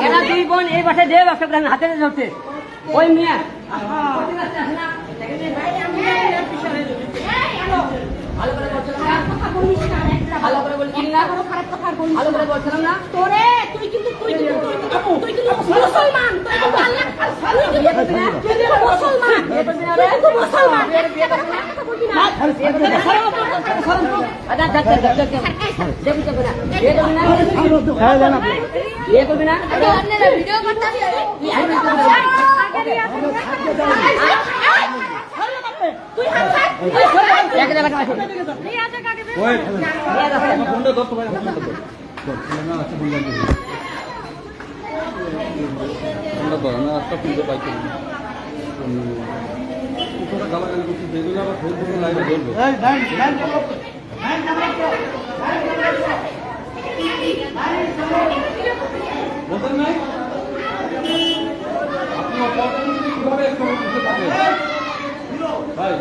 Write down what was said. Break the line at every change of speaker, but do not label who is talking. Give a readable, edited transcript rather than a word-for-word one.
এরা দুই বোন এই বাসায় যে ব্যবসা করে হাতে ধরছে ওই মিয়া ভালো করে বলছিলাম না
তোরে তুই কিন্তু মুসলমান
গালাগালি করছি যেগুলো আবার ফেসবুকে লাইভে ধরবো বলতেন নাই আপনি অপরচুনিটি কিভাবে এক্সপ্লোর করতে পারেন ভাই